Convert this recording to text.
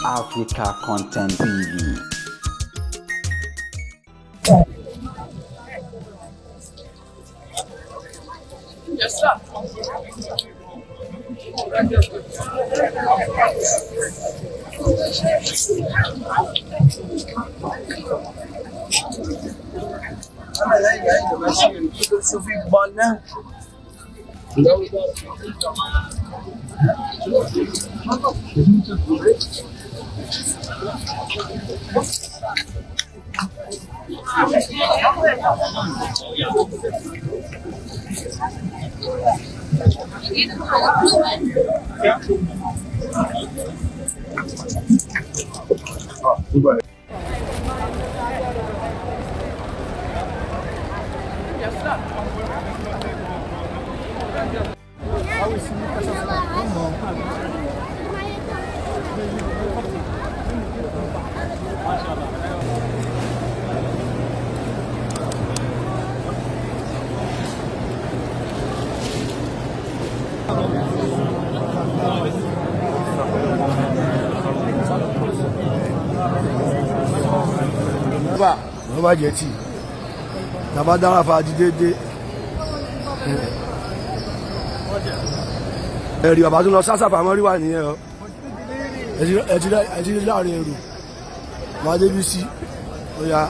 Africa Content TV. Yes, sir. Wọ́n bá jẹ́ tí tàbá dára fàájì dédé ẹ̀rì bàbá tó lọ sásàfà mọ́rí wà nìyẹn ọ ẹ̀jì láàrin ẹ̀rù máa débí sí ó yá.